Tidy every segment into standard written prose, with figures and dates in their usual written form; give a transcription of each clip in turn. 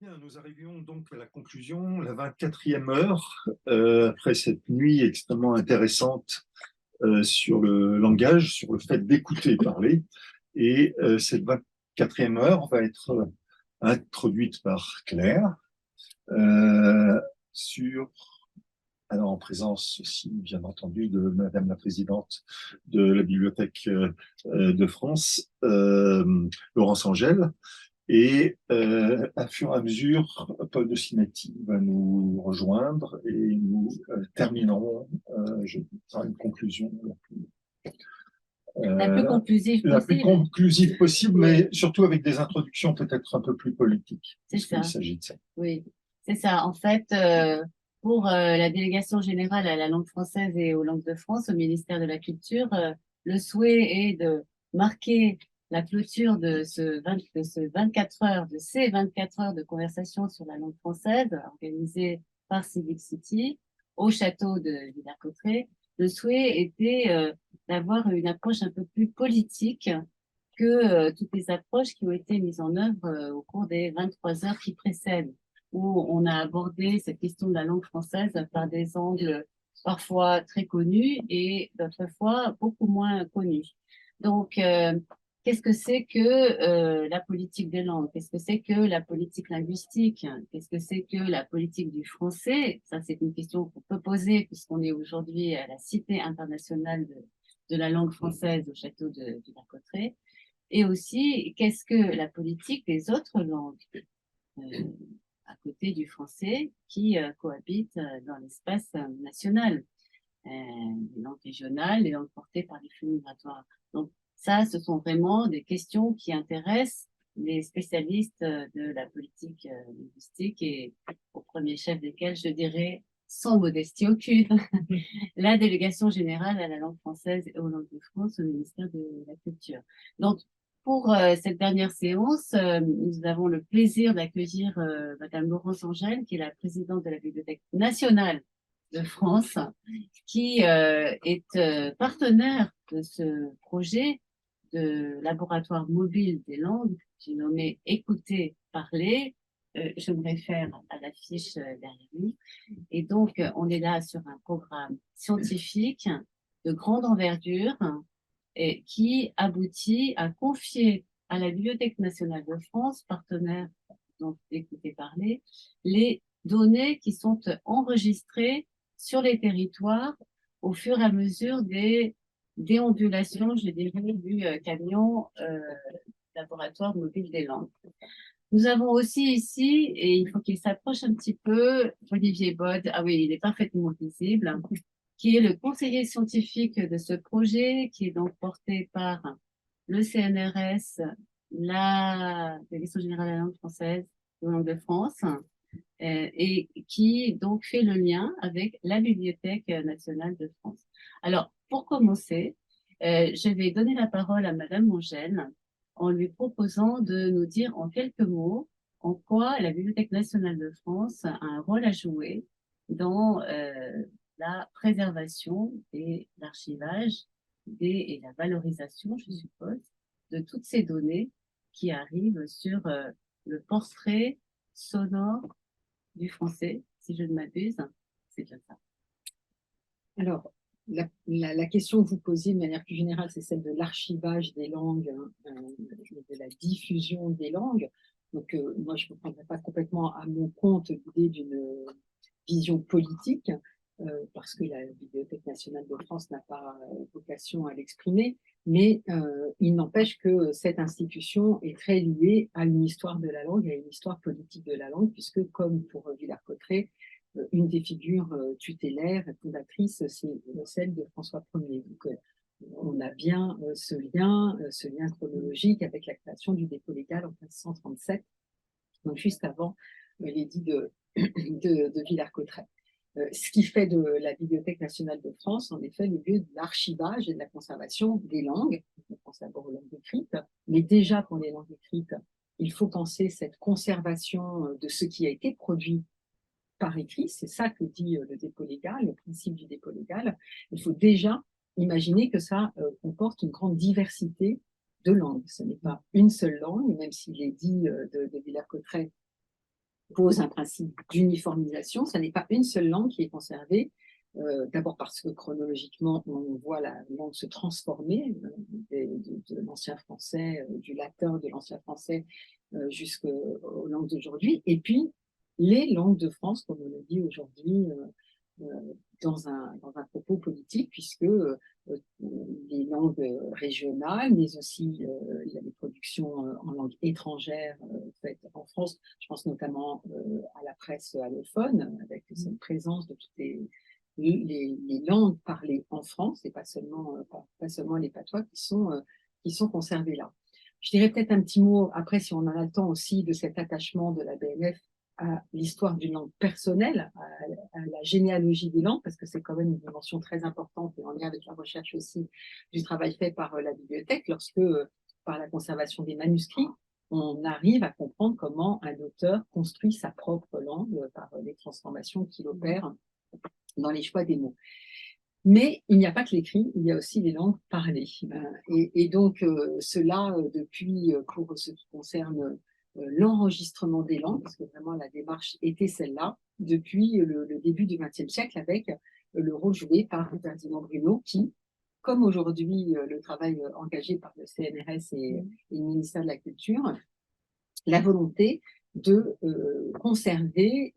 Bien, nous arrivions donc à la conclusion, la 24e heure, après cette nuit extrêmement intéressante sur le langage, sur le fait d'écouter parler. Et cette 24e heure va être introduite par Claire sur, alors en présence aussi, bien entendu, de Madame la Présidente de la Bibliothèque de France, Laurence Angèle. Et à fur et à mesure, Paul de Simetti va nous rejoindre et nous terminerons par une conclusion La plus euh, conclusive la plus possible. conclusive possible, Oui, mais surtout avec des introductions peut-être un peu plus politiques, c'est puisqu'il ça. s'agit de ça. Oui, c'est ça. En fait, pour la délégation générale à la langue française et aux langues de France au ministère de la Culture, le souhait est de marquer la clôture de ce 24 heures, de ces 24 heures de conversation sur la langue française organisée par Civic City au château de Villers-Cotterêts. Le souhait était d'avoir une approche un peu plus politique que toutes les approches qui ont été mises en œuvre au cours des 23 heures qui précèdent, où on a abordé cette question de la langue française par des angles parfois très connus et d'autres fois beaucoup moins connus. Donc, qu'est-ce que c'est que la politique des langues? Qu'est-ce que c'est que la politique linguistique? Qu'est-ce que c'est que la politique du français? Ça, c'est une question qu'on peut poser puisqu'on est aujourd'hui à la Cité internationale de la langue française au château de la Cotterêts. Et aussi, qu'est-ce que la politique des autres langues euh, à côté du français qui cohabitent dans l'espace national, les langues régionales, les langues portées par les flux migratoires. Donc ça, ce sont vraiment des questions qui intéressent les spécialistes de la politique linguistique et au premier chef desquels, je dirais, sans modestie aucune, la délégation générale à la langue française et aux langues de France au ministère de la Culture. Donc, pour cette dernière séance, nous avons le plaisir d'accueillir Madame Laurence Angèle, qui est la présidente de la Bibliothèque nationale de France, qui est partenaire de ce projet de laboratoire mobile des langues, j'ai nommé Écouter, parler. Je me réfère à l'affiche derrière nous. Et donc, on est là sur un programme scientifique de grande envergure et qui aboutit à confier à la Bibliothèque nationale de France, partenaire donc d'écouter parler, les données qui sont enregistrées sur les territoires au fur et à mesure des déambulations, je dirais, du camion laboratoire mobile des langues. Nous avons aussi ici, et il faut qu'il s'approche un petit peu, Olivier Bod, ah oui, il est parfaitement visible, qui est le conseiller scientifique de ce projet, qui est donc porté par le CNRS, la Direction générale de la langue française de langue de France, et qui donc fait le lien avec la Bibliothèque nationale de France. Alors, pour commencer, je vais donner la parole à Madame Angèle en lui proposant de nous dire en quelques mots en quoi la Bibliothèque nationale de France a un rôle à jouer dans la préservation et l'archivage et la valorisation, je suppose, de toutes ces données qui arrivent sur le portrait sonore du français, si je ne m'abuse. C'est bien ça. Alors, la question que vous posez de manière plus générale, c'est celle de l'archivage des langues, de la diffusion des langues. Donc, moi, je ne prendrais pas complètement à mon compte l'idée d'une vision politique, parce que la Bibliothèque nationale de France n'a pas vocation à l'exprimer, mais il n'empêche que cette institution est très liée à une histoire de la langue, à une histoire politique de la langue, puisque, comme pour Villers-Cotterêts, une des figures tutélaires et fondatrices, c'est celle de François Ier. Donc, on a bien ce lien chronologique avec la création du dépôt légal en 1537, donc juste avant l'édit de Villers-Cotterêts. Ce qui fait de la Bibliothèque nationale de France, en effet, le lieu de l'archivage et de la conservation des langues. On pense d'abord aux langues écrites, mais déjà pour les langues écrites, il faut penser cette conservation de ce qui a été produit par écrit. C'est ça que dit le dépôt légal, le principe du dépôt légal. Il faut déjà imaginer que ça comporte une grande diversité de langues. Ce n'est pas une seule langue, même si l'édit de Villers-Cotterêts pose un principe d'uniformisation. Ce n'est pas une seule langue qui est conservée. D'abord parce que chronologiquement, on voit la langue se transformer de l'ancien français, du latin de l'ancien français jusqu'aux langues d'aujourd'hui. Et puis, les langues de France, comme on le dit aujourd'hui, dans un propos politique, puisque les langues régionales, mais aussi il y a des productions en langue étrangère faites en France. Je pense notamment à la presse allophone, avec cette présence de toutes les langues parlées en France, et pas seulement les patois qui sont conservés là. Je dirais peut-être un petit mot, après, si on en a le temps aussi, de cet attachement de la BNF à l'histoire d'une langue personnelle, à la généalogie des langues, parce que c'est quand même une dimension très importante et en lien avec la recherche aussi du travail fait par la bibliothèque, lorsque, par la conservation des manuscrits, on arrive à comprendre comment un auteur construit sa propre langue par les transformations qu'il opère dans les choix des mots. Mais il n'y a pas que l'écrit, il y a aussi les langues parlées. Et donc, cela, depuis, pour ce qui concerne l'enregistrement des langues, parce que vraiment la démarche était celle-là, depuis le début du XXe siècle, avec le rôle joué par Ferdinand Bruno, qui, comme aujourd'hui le travail engagé par le CNRS et le ministère de la Culture, la volonté de conserver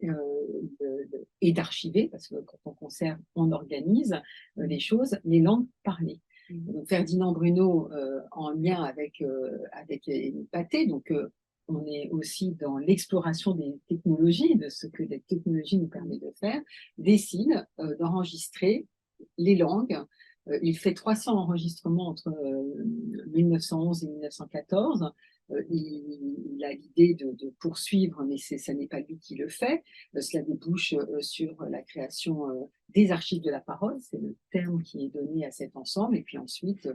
et d'archiver, parce que quand on conserve, on organise les choses, les langues parlées. Donc, Ferdinand Bruno, en lien avec Pathé, donc on est aussi dans l'exploration des technologies, de ce que les technologies nous permettent de faire, décide d'enregistrer les langues. Il fait 300 enregistrements entre 1911 et 1914. Il a l'idée de poursuivre, mais ce n'est pas lui qui le fait. Cela débouche sur la création des archives de la parole, c'est le terme qui est donné à cet ensemble, et puis ensuite,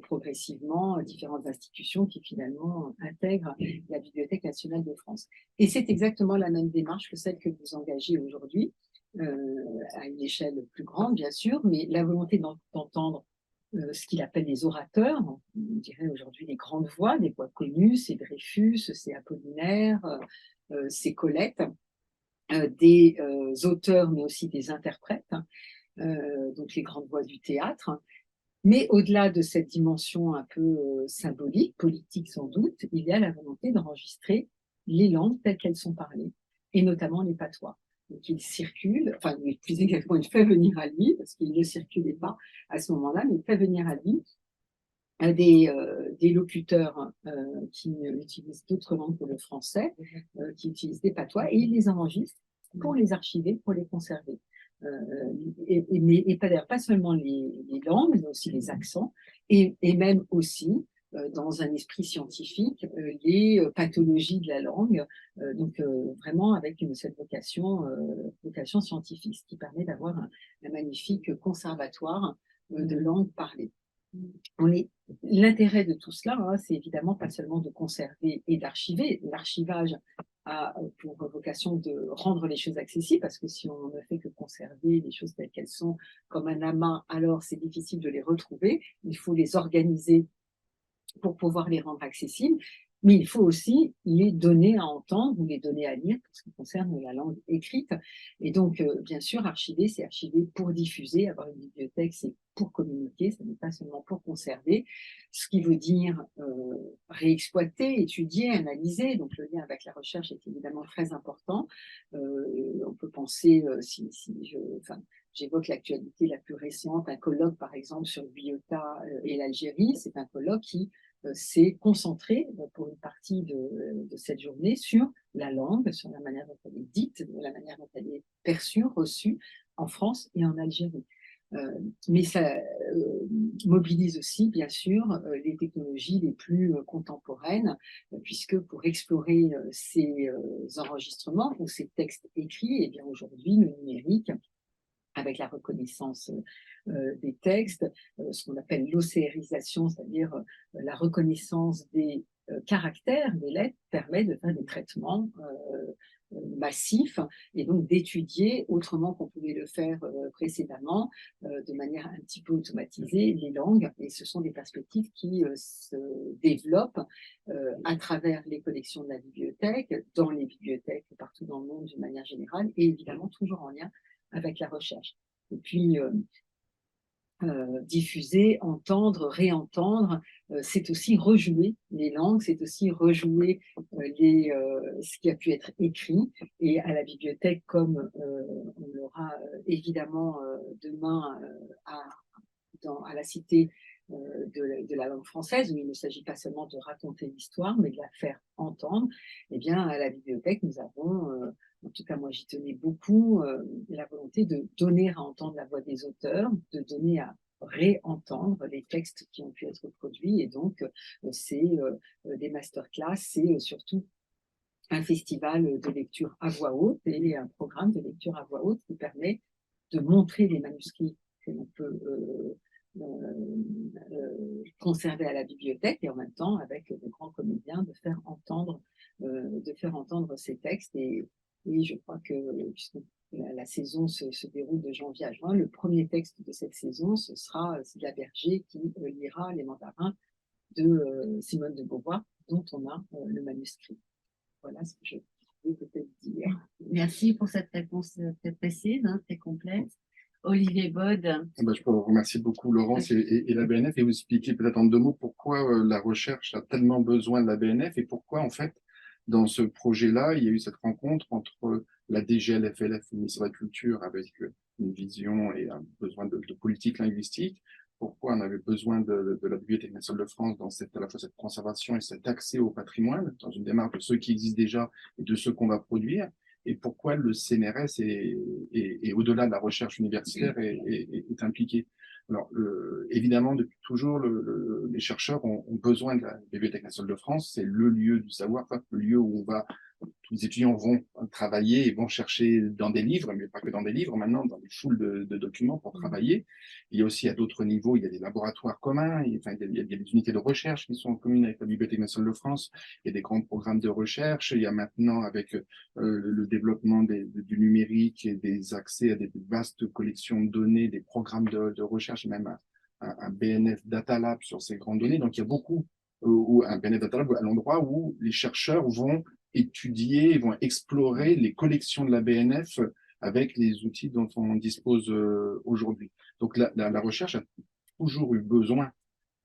progressivement, différentes institutions qui finalement intègrent la Bibliothèque nationale de France. Et c'est exactement la même démarche que celle que vous engagez aujourd'hui, à une échelle plus grande, bien sûr, mais la volonté d'entendre ce qu'il appelle les orateurs, on dirait aujourd'hui les grandes voix, des voix connues, c'est Dreyfus, c'est Apollinaire, c'est Colette, des auteurs, mais aussi des interprètes, donc les grandes voix du théâtre. Mais au-delà de cette dimension un peu symbolique, politique sans doute, il y a la volonté d'enregistrer les langues telles qu'elles sont parlées, et notamment les patois. Donc il circule, enfin plus exactement, il fait venir à lui, parce qu'il ne circulait pas à ce moment-là, mais il fait venir à lui des locuteurs qui utilisent d'autres langues que le français, qui utilisent des patois, et il les enregistre pour les archiver, pour les conserver. Mais pas seulement les langues, mais aussi les accents, et même aussi, dans un esprit scientifique, les pathologies de la langue, donc vraiment avec cette vocation scientifique, ce qui permet d'avoir un magnifique conservatoire de langues parlées. L'intérêt de tout cela, hein, c'est évidemment pas seulement de conserver et d'archiver. L'archivage a pour vocation de rendre les choses accessibles, parce que si on ne fait que conserver les choses telles qu'elles sont comme un amas, alors c'est difficile de les retrouver. Il faut les organiser pour pouvoir les rendre accessibles, mais il faut aussi les donner à entendre ou les donner à lire pour ce qui concerne la langue écrite. Et donc, bien sûr, archiver, c'est archiver pour diffuser. Avoir une bibliothèque, c'est pour communiquer, ce n'est pas seulement pour conserver, ce qui veut dire réexploiter, étudier, analyser. Donc, le lien avec la recherche est évidemment très important. On peut penser, j'évoque l'actualité la plus récente, un colloque par exemple sur Biota et l'Algérie. C'est un colloque qui s'est concentré pour une partie de cette journée sur la langue, sur la manière dont elle est dite, la manière dont elle est perçue, reçue en France et en Algérie. Mais ça mobilise aussi, bien sûr, les technologies les plus contemporaines, puisque pour explorer ces enregistrements ou ces textes écrits, eh bien aujourd'hui, le numérique, avec la reconnaissance des textes, ce qu'on appelle l'océrisation, c'est-à-dire la reconnaissance des caractères des lettres, permet de faire des traitements massifs et donc d'étudier, autrement qu'on pouvait le faire précédemment, de manière un petit peu automatisée, les langues. Et ce sont des perspectives qui se développent à travers les collections de la bibliothèque bibliothèques, dans les bibliothèques partout dans le monde d'une manière générale, et évidemment toujours en lien avec la recherche. Et puis, diffuser, entendre, réentendre, c'est aussi rejouer les langues, c'est aussi rejouer ce qui a pu être écrit. Et à la bibliothèque, comme on l'aura évidemment demain à la Cité de la langue française, où il ne s'agit pas seulement de raconter l'histoire, mais de la faire entendre, eh bien, à la bibliothèque, nous avons, en tout cas moi j'y tenais beaucoup, la volonté de donner à entendre la voix des auteurs, de donner à réentendre les textes qui ont pu être produits, et donc c'est des masterclass, c'est surtout un festival de lecture à voix haute et un programme de lecture à voix haute qui permet de montrer les manuscrits que l'on peut conserver à la bibliothèque, et en même temps, avec de grands comédiens, de faire entendre ces textes. Et je crois que, puisque la saison se déroule de janvier à juin, le premier texte de cette saison, ce sera Sylvia Berger qui lira Les Mandarins de Simone de Beauvoir, dont on a le manuscrit. Voilà ce que je peux peut-être dire. Merci pour cette réponse très précise, hein, très complète. Olivier Baude. Je peux vous remercier beaucoup, Laurence, et la BNF, et vous expliquer peut-être en 2 mots pourquoi la recherche a tellement besoin de la BNF, et pourquoi, en fait, dans ce projet-là, il y a eu cette rencontre entre la DGLFLF, le ministère de la Culture, avec une vision et un besoin de politique linguistique. Pourquoi on avait besoin de la Bibliothèque nationale de France dans à la fois cette conservation et cet accès au patrimoine, dans une démarche de ceux qui existent déjà et de ceux qu'on va produire, et pourquoi le CNRS est au-delà de la recherche universitaire est impliqué. Alors, évidemment, depuis toujours, les chercheurs ont besoin de la Bibliothèque nationale de France. C'est le lieu du savoir, le lieu où tous les étudiants vont travailler et vont chercher dans des livres, mais pas que dans des livres, maintenant, dans des foules de documents pour travailler. Il y a aussi à d'autres niveaux, il y a des laboratoires communs, il y a des unités de recherche qui sont communes avec la Bibliothèque nationale de France, il y a des grands programmes de recherche, il y a maintenant, avec le développement du numérique et des accès à des vastes collections de données, des programmes de recherche, et même un BNF Data Lab sur ces grandes données. Donc, il y a beaucoup, ou un BNF Data Lab à l'endroit où les chercheurs vont étudier, vont explorer les collections de la BNF avec les outils dont on dispose aujourd'hui. Donc, la recherche a toujours eu besoin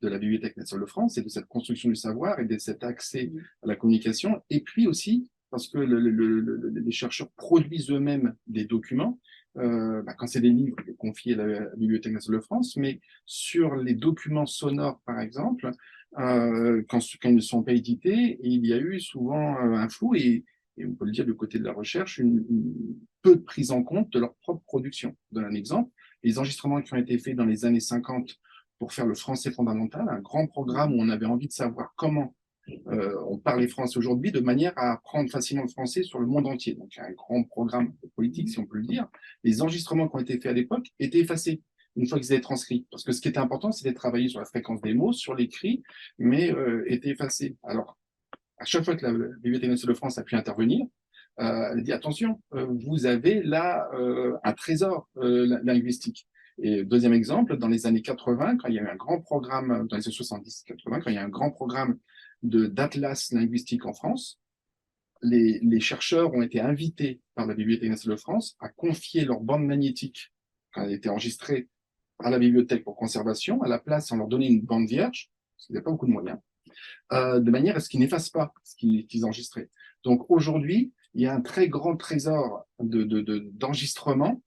de la Bibliothèque nationale de France et de cette construction du savoir et de cet accès à la communication. Et puis aussi, parce que les chercheurs produisent eux-mêmes des documents, quand c'est des livres confiés à la Bibliothèque nationale de France, mais sur les documents sonores, par exemple, quand ils ne sont pas édités, il y a eu souvent un flou et on peut le dire du côté de la recherche, peu de prise en compte de leur propre production. Je donne un exemple, les enregistrements qui ont été faits dans les années 50 pour faire le français fondamental, un grand programme où on avait envie de savoir comment on parlait français aujourd'hui, de manière à apprendre facilement le français sur le monde entier. Donc, un grand programme politique, si on peut le dire. Les enregistrements qui ont été faits à l'époque étaient effacés une fois qu'ils étaient transcrits. Parce que ce qui était important, c'était de travailler sur la fréquence des mots, sur l'écrit, mais étaient effacés. Alors, à chaque fois que la Bibliothèque nationale de France a pu intervenir, elle dit attention, vous avez là un trésor linguistique. Et deuxième exemple, dans les années 80, quand il y a eu un grand programme, dans les années 70-80, quand il y a eu un grand programme d'atlas linguistique en France, les chercheurs ont été invités par la Bibliothèque nationale de France à confier leur bande magnétique, quand elle était enregistrée à la bibliothèque pour conservation, à la place, on leur donnait une bande vierge, parce qu'il n'y a pas beaucoup de moyens, de manière à ce qu'ils n'effacent pas ce qu'ils enregistraient. Donc aujourd'hui, il y a un très grand trésor d'enregistrement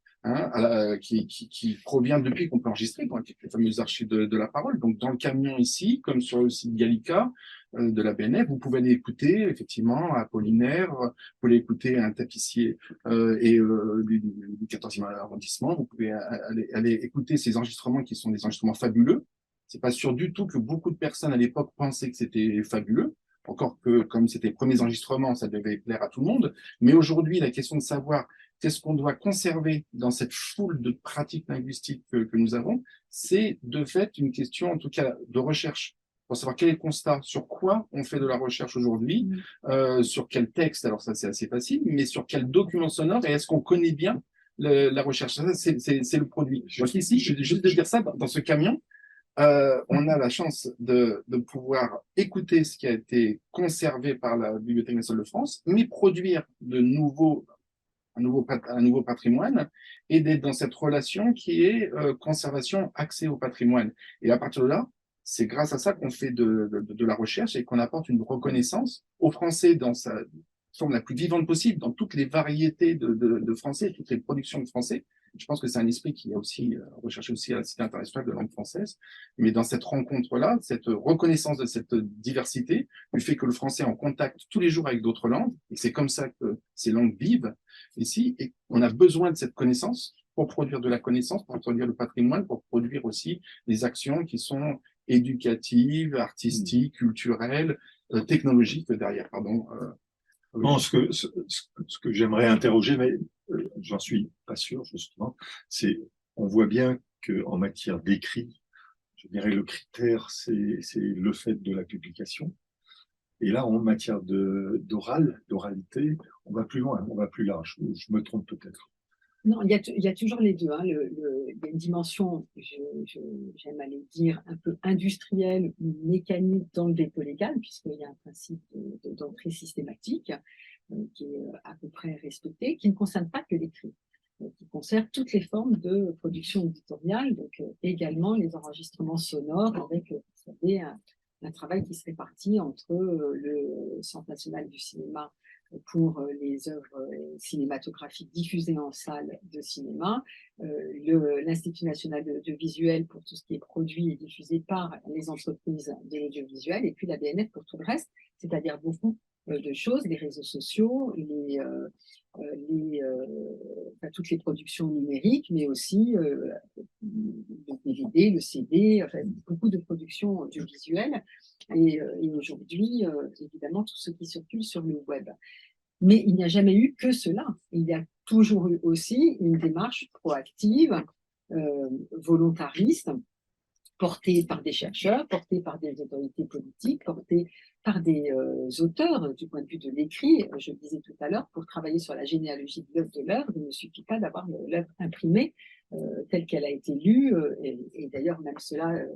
qui provient depuis qu'on peut enregistrer, avec les fameuses archives de la parole. Donc dans le camion ici, comme sur le site Gallica de la BNF, vous pouvez aller écouter effectivement Apollinaire, vous pouvez écouter un tapissier du 14e arrondissement, vous pouvez aller écouter ces enregistrements qui sont des enregistrements fabuleux. C'est pas sûr du tout que beaucoup de personnes à l'époque pensaient que c'était fabuleux, encore que comme c'était les premiers enregistrements, ça devait plaire à tout le monde. Mais aujourd'hui, la question de savoir qu'est-ce qu'on doit conserver dans cette foule de pratiques linguistiques que nous avons, c'est de fait une question, en tout cas, de recherche, pour savoir quel est le constat, sur quoi on fait de la recherche aujourd'hui, sur quel texte, alors ça c'est assez facile, mais sur quel document sonore, et est-ce qu'on connaît bien la recherche. Ça, c'est le produit. Donc ici, je vais juste dire ça, dans ce camion, On a la chance de pouvoir écouter ce qui a été conservé par la Bibliothèque nationale de France, mais produire un nouveau patrimoine et d'être dans cette relation qui est conservation, accès au patrimoine. Et à partir de là, c'est grâce à ça qu'on fait de la recherche et qu'on apporte une reconnaissance aux Français dans sa forme la plus vivante possible, dans toutes les variétés de français, toutes les productions de français. Je pense que c'est un esprit qui est aussi recherché aussi à la Cité internationale de langue française. Mais dans cette rencontre-là, cette reconnaissance de cette diversité, du fait que le français est en contact tous les jours avec d'autres langues, et c'est comme ça que ces langues vivent ici, et on a besoin de cette connaissance pour produire de la connaissance, pour produire le patrimoine, pour produire aussi des actions qui sont éducatives, artistiques, culturelles, technologiques derrière, pardon. Non, ce que j'aimerais interroger, mais j'en suis pas sûr justement, c'est on voit bien qu'en matière d'écrit, je dirais le critère, c'est le fait de la publication. Et là, en matière d'oralité, on va plus loin, on va plus large. Je me trompe peut-être. Non, il y a toujours les deux, hein. Il y a une dimension, j'aime aller dire, un peu industrielle ou mécanique dans le dépôt légal, puisqu'il y a un principe d'entrée systématique qui est à peu près respecté, qui ne concerne pas que l'écrit, qui concerne toutes les formes de production éditoriale, donc également les enregistrements sonores avec, vous savez, un travail qui se répartit entre le Centre national du cinéma pour les œuvres cinématographiques diffusées en salle de cinéma, l'Institut national de l'audiovisuel pour tout ce qui est produit et diffusé par les entreprises de l'audiovisuel, et puis la BNF pour tout le reste, c'est-à-dire beaucoup de choses, les réseaux sociaux, enfin, toutes les productions numériques, mais aussi le DVD, le CD, enfin, beaucoup de productions audiovisuelles, et aujourd'hui, évidemment, tout ce qui circule sur le web. Mais il n'y a jamais eu que cela. Il y a toujours eu aussi une démarche proactive, volontariste, portée par des chercheurs, portée par des autorités politiques, portée par des auteurs du point de vue de l'écrit. Je le disais tout à l'heure, pour travailler sur la généalogie de l'œuvre, il ne suffit pas d'avoir l'œuvre imprimée telle qu'elle a été lue. Et d'ailleurs, même cela,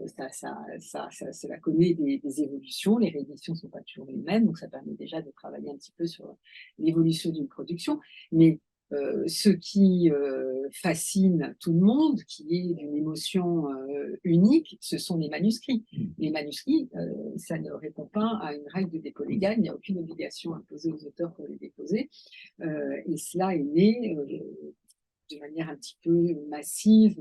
cela connaît des évolutions. Les rééditions ne sont pas toujours les mêmes, donc ça permet déjà de travailler un petit peu sur l'évolution d'une production. Mais ce qui fascine tout le monde, qui est d'une émotion unique, ce sont les manuscrits. Les manuscrits, ça ne répond pas à une règle de dépôt légal, il n'y a aucune obligation imposée aux auteurs pour les déposer. Et cela est né de manière un petit peu massive,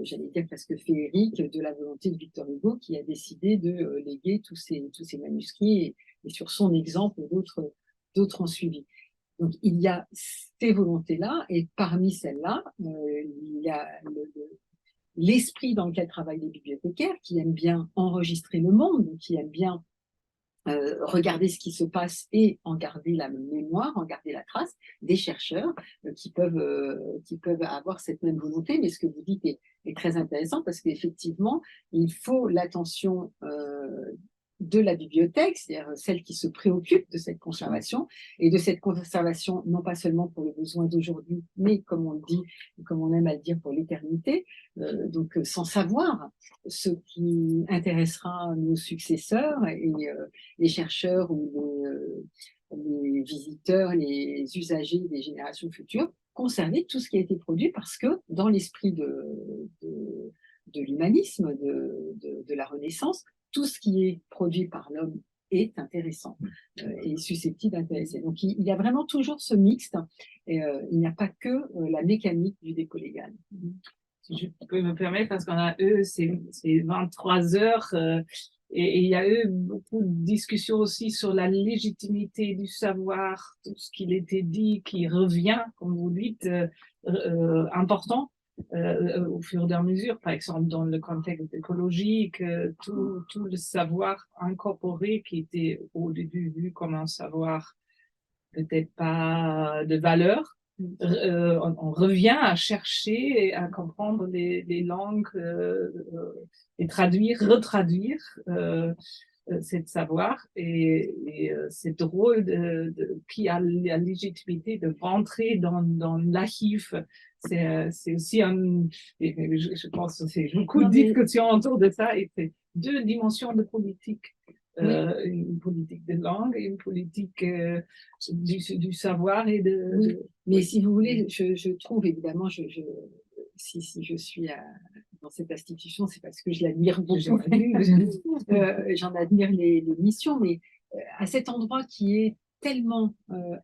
j'allais dire presque féerique, de la volonté de Victor Hugo qui a décidé de léguer tous ces manuscrits, et sur son exemple, d'autres ont suivi. Donc, il y a ces volontés-là, et parmi celles-là, il y a l'esprit dans lequel travaillent les bibliothécaires, qui aiment bien enregistrer le monde, qui aiment bien regarder ce qui se passe et en garder la mémoire, en garder la trace, des chercheurs qui peuvent avoir cette même volonté. Mais ce que vous dites est très intéressant, parce qu'effectivement, il faut l'attention de la bibliothèque, c'est-à-dire celle qui se préoccupe de cette conservation, et de cette conservation non pas seulement pour les besoins d'aujourd'hui, mais comme on le dit, comme on aime à le dire, pour l'éternité, donc sans savoir ce qui intéressera nos successeurs et les chercheurs ou les visiteurs, les usagers des générations futures, conserver tout ce qui a été produit, parce que dans l'esprit de l'humanisme, de la Renaissance, tout ce qui est produit par l'homme est intéressant et susceptible d'intéresser. Donc il y a vraiment toujours ce mixte, et il n'y a pas que la mécanique du dépôt légal. Si je peux me permettre, parce qu'on a c'est 23 heures, et il y a eu beaucoup de discussions aussi sur la légitimité du savoir, tout ce qu'il était dit, qui revient, comme vous dites, important. Au fur et à mesure, par exemple dans le contexte écologique, tout le savoir incorporé qui était au début vu comme un savoir peut-être pas de valeur, on revient à chercher et à comprendre les langues, et traduire, retraduire. c'est de savoir. C'est drôle qui a la légitimité de rentrer dans l'archive. C'est aussi je pense que c'est beaucoup de discussions autour de ça, et c'est deux dimensions de politique. Une politique de langue et une politique du savoir et Oui. Mais si vous voulez, je trouve évidemment, si je suis dans cette institution, c'est parce que je l'admire beaucoup. J'en admire les missions, mais à cet endroit qui est tellement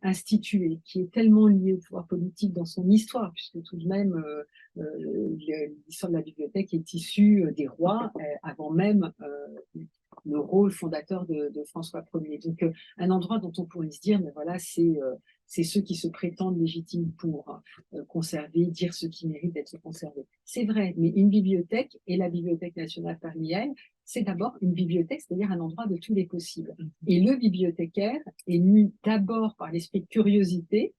institué, qui est tellement lié au pouvoir politique dans son histoire, puisque tout de même, l'histoire de la bibliothèque est issue des rois avant même le rôle fondateur de François Ier. Donc, un endroit dont on pourrait se dire, mais voilà, c'est ceux qui se prétendent légitimes pour conserver, dire ce qui mérite d'être conservé. C'est vrai, mais une bibliothèque, et la Bibliothèque nationale parmi elles, c'est d'abord une bibliothèque, c'est-à-dire un endroit de tous les possibles. Et le bibliothécaire est mu d'abord par l'esprit de curiosité,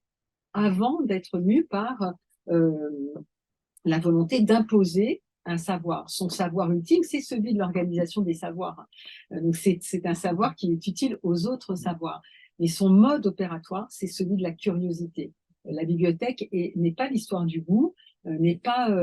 avant d'être mu par la volonté d'imposer un savoir. Son savoir ultime, c'est celui de l'organisation des savoirs. Donc c'est un savoir qui est utile aux autres savoirs. Mais son mode opératoire, c'est celui de la curiosité. La bibliothèque n'est pas l'histoire du goût, n'est pas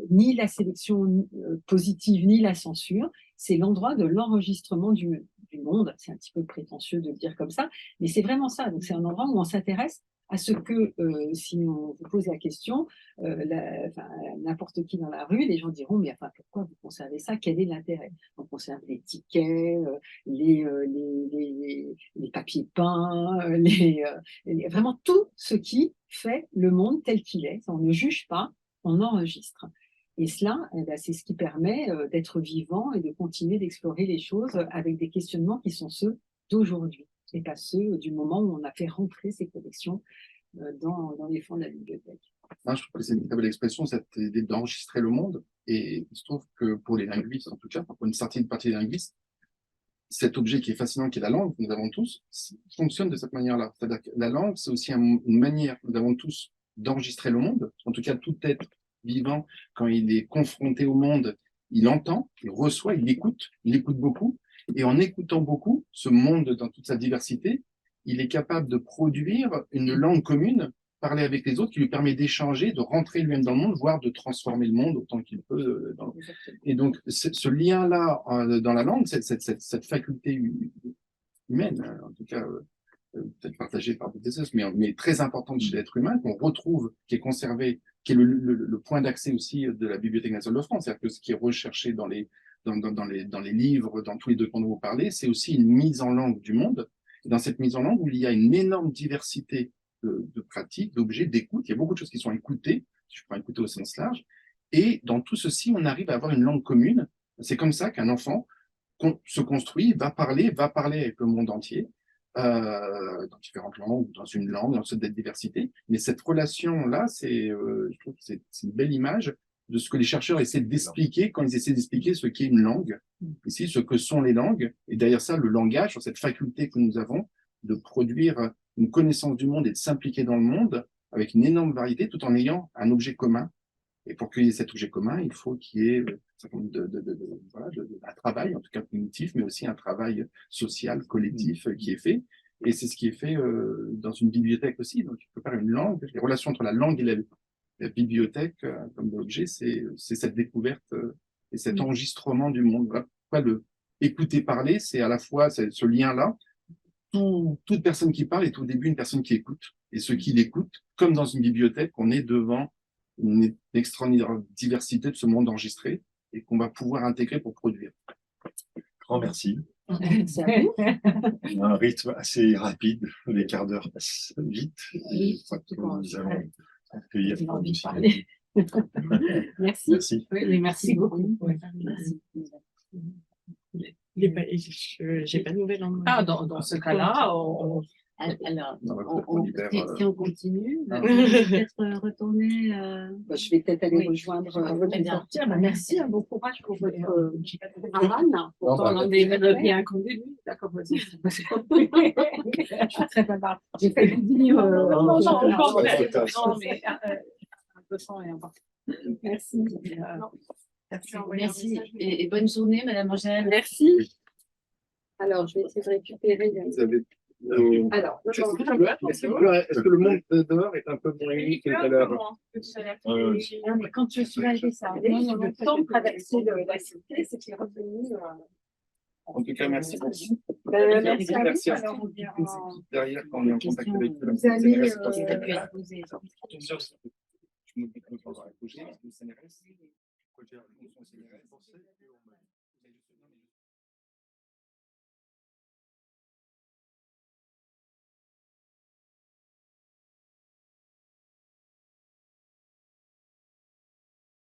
ni la sélection positive, ni la censure. C'est l'endroit de l'enregistrement du monde. C'est un petit peu prétentieux de le dire comme ça, mais c'est vraiment ça. Donc c'est un endroit où on s'intéresse à ce que, si on vous pose la question, n'importe qui dans la rue, les gens diront, mais enfin, pourquoi vous conservez ça? Quel est l'intérêt? On conserve les tickets, les papiers peints, vraiment tout ce qui fait le monde tel qu'il est. On ne juge pas, on enregistre. Et cela, c'est ce qui permet d'être vivant et de continuer d'explorer les choses avec des questionnements qui sont ceux d'aujourd'hui, et pas ceux du moment où on a fait rentrer ces collections dans les fonds de la bibliothèque. Je trouve que c'est une très belle expression, cette idée d'enregistrer le monde. Et il se trouve que pour les linguistes, en tout cas, pour une certaine partie des linguistes, cet objet qui est fascinant, qui est la langue, que nous avons tous, fonctionne de cette manière-là. C'est-à-dire que la langue, c'est aussi une manière, nous avons tous, d'enregistrer le monde. En tout cas, tout être vivant, quand il est confronté au monde, il entend, il reçoit, il écoute beaucoup. Et en écoutant beaucoup, ce monde dans toute sa diversité, il est capable de produire une langue commune, parler avec les autres, qui lui permet d'échanger, de rentrer lui-même dans le monde, voire de transformer le monde autant qu'il peut. Et donc, ce lien-là dans la langue, cette faculté humaine, en tout cas, peut-être partagée par d'autres espèces, mais très importante chez l'être humain, qu'on retrouve, qui est conservé, qui est le point d'accès aussi de la Bibliothèque nationale de France. C'est-à-dire que ce qui est recherché dans les livres, dans tous les documents dont vous parlez, c'est aussi une mise en langue du monde. Et dans cette mise en langue, où il y a une énorme diversité de pratiques, d'objets, d'écoute, il y a beaucoup de choses qui sont écoutées, si je prends écouter au sens large, et dans tout ceci, on arrive à avoir une langue commune. C'est comme ça qu'un enfant se construit, va parler avec le monde entier, dans différentes langues, dans une langue, dans cette diversité. Mais cette relation-là, je trouve que c'est une belle image de ce que les chercheurs essaient d'expliquer quand ils essaient d'expliquer ce qu'est une langue, ici, ce que sont les langues, et derrière ça, le langage, sur cette faculté que nous avons de produire une connaissance du monde et de s'impliquer dans le monde avec une énorme variété, tout en ayant un objet commun. Et pour qu'il y ait cet objet commun, il faut qu'il y ait un travail, en tout cas cognitif, mais aussi un travail social, collectif qui est fait. Et c'est ce qui est fait dans une bibliothèque aussi. Donc, il faut faire une langue. Les relations entre la langue et la bibliothèque comme objet, c'est cette découverte et cet enregistrement du monde. Voilà pourquoi le écouter parler, c'est à la fois ce lien-là. Toute personne qui parle est au début une personne qui écoute. Et ceux qui l'écoutent, comme dans une bibliothèque, on est devant une extraordinaire diversité de ce monde enregistré et qu'on va pouvoir intégrer pour produire. Grand merci. C'est à vous. Un rythme assez rapide, les quarts d'heure passent vite. Oui, Nous allons accueillir. J'ai envie de parler. Merci. Merci. Oui, merci beaucoup. Merci. J'ai pas de nouvelles en Ah, dans ce cas-là, Alors, on si on continue, on peut peut-être retourner. Je vais peut-être aller Oui. rejoindre Très votre bien. sortir. Merci, bon courage pour votre caravane. on bien qu'on débute. D'accord, vas-y. Je suis très bavarde. J'ai fait le dire. Non, non, mais important et important. Merci. Merci et bonne journée, Madame Angèle. Merci. Alors, je vais essayer de récupérer. Vous avez Alors, Est-ce que le monde dehors est un peu moins unique que tout à l'heure? non, mais quand je suis arrivée, ça arrivait. Le temps de traverser la cité, c'était revenu. En tout cas, merci beaucoup. Merci à vous. Merci à Alors, vous. on verra. Derrière, quand on est en contact avec eux, Vous allez, le CNRS, je m'occupe de pouvoir bouger, le CNRS, projet à la fonction CNRS.